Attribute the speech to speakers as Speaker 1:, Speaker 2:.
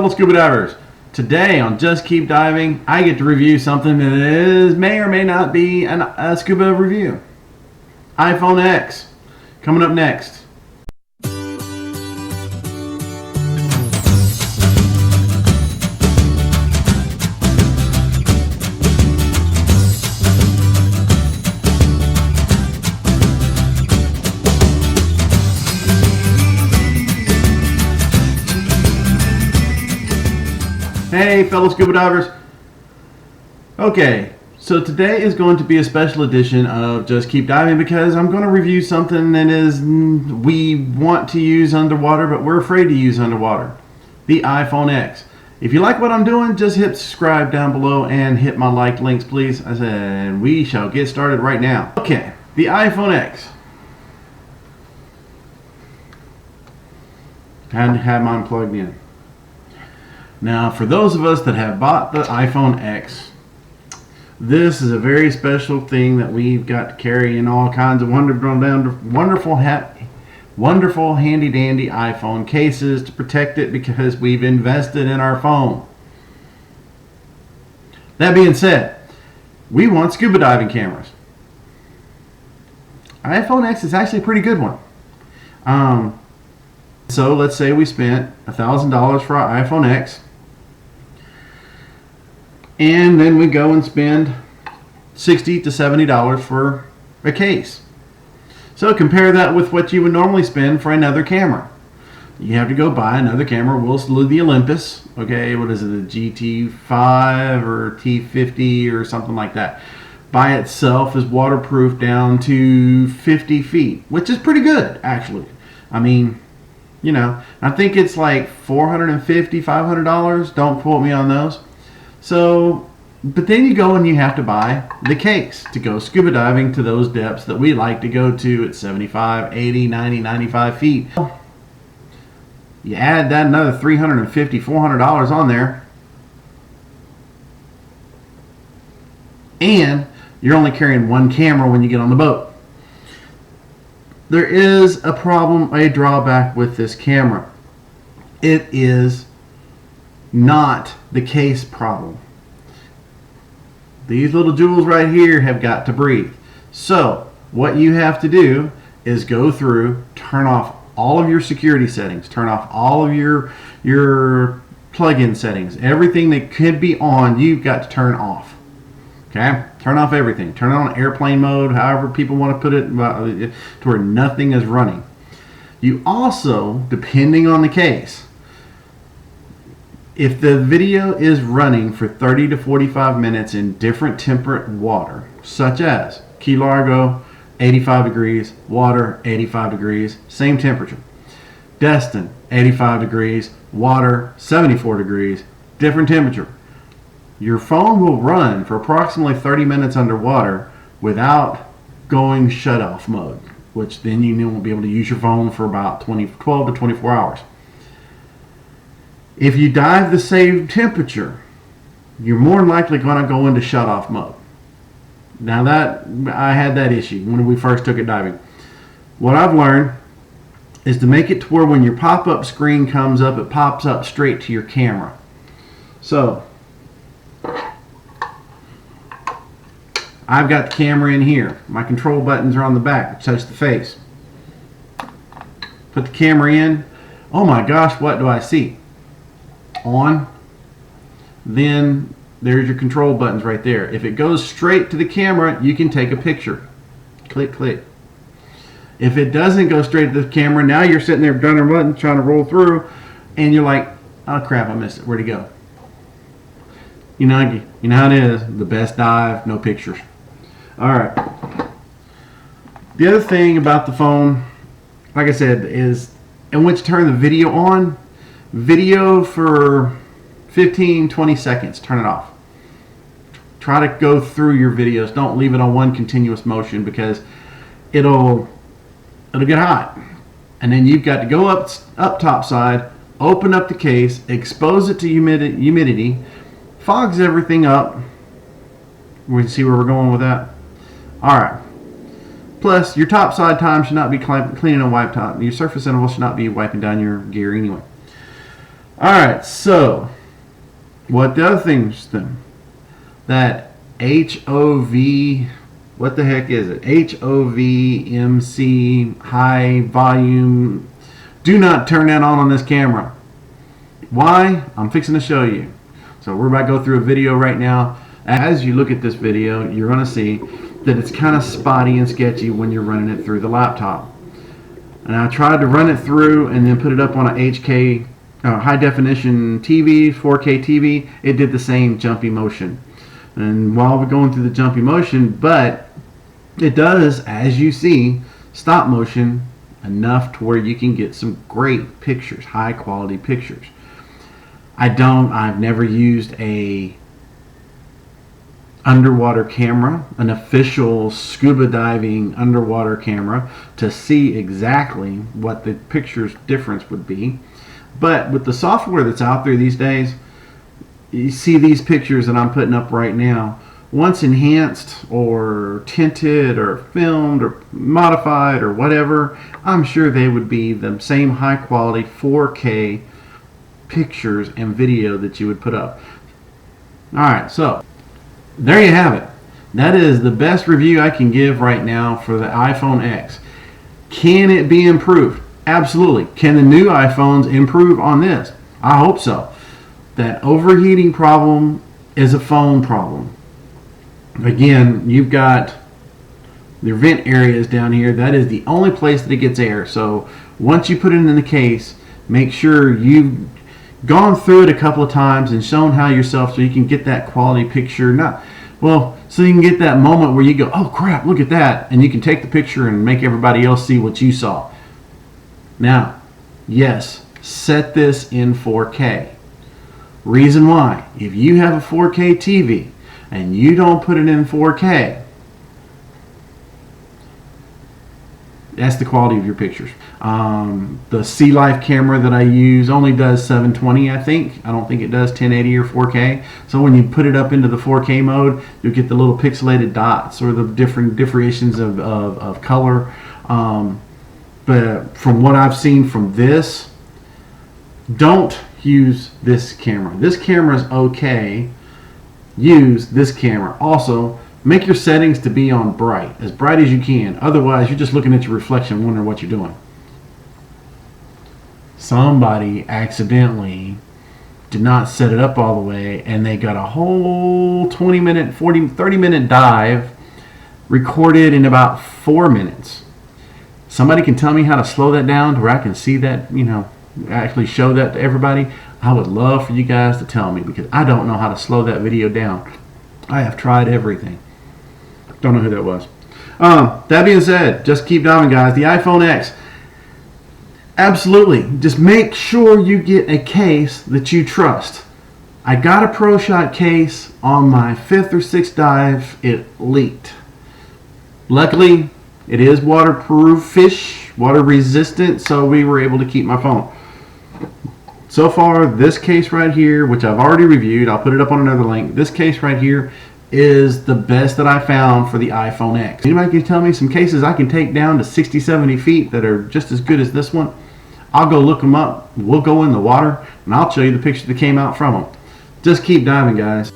Speaker 1: fellow scuba divers. Today on Just Keep Diving, I get to review something that may or may not be a scuba review. iPhone X. Coming up next. Hey fellow scuba divers. Okay, so today is going to be a special edition of Just Keep Diving because I'm going to review something that we want to use underwater but we're afraid to use underwater. The iPhone X. If you like what I'm doing, just hit subscribe down below and hit my like links please. I said we shall get started right now. Okay, the iPhone X. Had to have mine plugged in. Now, for those of us that have bought the iPhone X, this is a very special thing that we've got to carry in all kinds of wonderful handy-dandy iPhone cases to protect it because we've invested in our phone. That being said, we want scuba diving cameras. iPhone X is actually a pretty good one. So let's say we spent $1,000 for our iPhone X. And then we go and spend $60 to $70 for a case. So compare that with what you would normally spend for another camera. You have to go buy another camera. We'll do the Olympus. Okay, what is it, a GT5 or T50 or something like that. By itself is waterproof down to 50 feet, which is pretty good actually. I mean, you know, I think it's like $450, $500. Don't quote me on those. So, but then you go and you have to buy the case to go scuba diving to those depths that we like to go to at 75, 80, 90, 95 feet. You add that another $350, $400 on there. And you're only carrying one camera when you get on the boat. There is a problem, a drawback with this camera. It is not the case problem. These little jewels right here have got to breathe. So what you have to do is go through, turn off all of your security settings, turn off all of your plug-in settings. Everything that could be on, you've got to turn off. Okay? Turn off everything. Turn it on airplane mode, however people want to put it, to where nothing is running. You also, depending on the case, if the video is running for 30 to 45 minutes in different temperate water, such as Key Largo, 85 degrees, water, 85 degrees, same temperature. Destin, 85 degrees, water, 74 degrees, different temperature. Your phone will run for approximately 30 minutes underwater without going shut-off mode, which then you won't be able to use your phone for about 12 to 24 hours. If you dive the same temperature, you're more than likely going to go into shut-off mode. Now that, I had that issue when we first took it diving. What I've learned is to make it to where when your pop-up screen comes up, it pops up straight to your camera. So, I've got the camera in here. My control buttons are on the back, which touch the face. Put the camera in. Oh my gosh, what do I see? On, then there's your control buttons right there. If it goes straight to the camera, you can take a picture. Click, click. If it doesn't go straight to the camera, now you're sitting there done a button trying to roll through, and you're like, oh crap, I missed it. Where'd it go? You know how it is. The best dive, no pictures. All right. The other thing about the phone, like I said, is, and once you turn the video on, video for 15-20 seconds, turn it off. Try to go through your videos. Don't leave it on one continuous motion because it'll get hot, and then you've got to go up top side, open up the case, expose it to humidity, fogs everything up. We can see where we're going with that. All right. Plus, your top side time should not be cleaning and wipe top. Your surface interval should not be wiping down your gear anyway. Alright, so what the other things then? That HOV, what the heck is it? HOVMC, high volume. Do not turn that on this camera. Why? I'm fixing to show you. So we're about to go through a video right now. As you look at this video, you're going to see that it's kind of spotty and sketchy when you're running it through the laptop. And I tried to run it through and then put it up on a HK high definition TV, 4K TV. It did the same jumpy motion. And while we're going through the jumpy motion, but it does, as you see, stop motion enough to where you can get some great pictures, high quality pictures. I've never used a underwater camera, an official scuba diving underwater camera, to see exactly what the picture's difference would be. But with the software that's out there these days, you see these pictures that I'm putting up right now, once enhanced or tinted or filmed or modified or whatever, I'm sure they would be the same high quality 4K pictures and video that you would put up. Alright, so there you have it. That is the best review I can give right now for the iPhone X. Can it be improved? Absolutely. Can the new iPhones improve on this? I hope so. That overheating problem is a phone problem. Again, you've got your vent areas down here. That is the only place that it gets air. So once you put it in the case, make sure you've gone through it a couple of times and shown how yourself so you can get that quality picture. So you can get that moment where you go, oh crap, look at that, and you can take the picture and make everybody else see what you saw. Now, yes, set this in 4K. Reason why, if you have a 4K TV and you don't put it in 4K, that's the quality of your pictures. The Sea Life camera that I use only does 720, I think. I don't think it does 1080 or 4K. So when you put it up into the 4K mode, you'll get the little pixelated dots or the different differentiations of color. But from what I've seen from this, don't use this camera. This camera is okay. Use this camera. Also, make your settings to be on bright as you can. Otherwise, you're just looking at your reflection wondering what you're doing. Somebody accidentally did not set it up all the way, and they got a whole 20-minute, 30-minute dive recorded in about 4 minutes. Somebody can tell me how to slow that down to where I can see that, actually show that to everybody. I would love for you guys to tell me, because I don't know how to slow that video down. I have tried everything. Don't know who that was. That being said, just keep diving, guys. The iPhone X, absolutely. Just make sure you get a case that you trust. I got a ProShot case on my 5th or 6th dive. It leaked. Luckily, it is waterproof-ish, water resistant, so we were able to keep my phone. So far, this case right here, which I've already reviewed, I'll put it up on another link. This case right here is the best that I found for the iPhone X. Anybody can tell me some cases I can take down to 60, 70 feet that are just as good as this one? I'll go look them up. We'll go in the water, and I'll show you the picture that came out from them. Just keep diving, guys.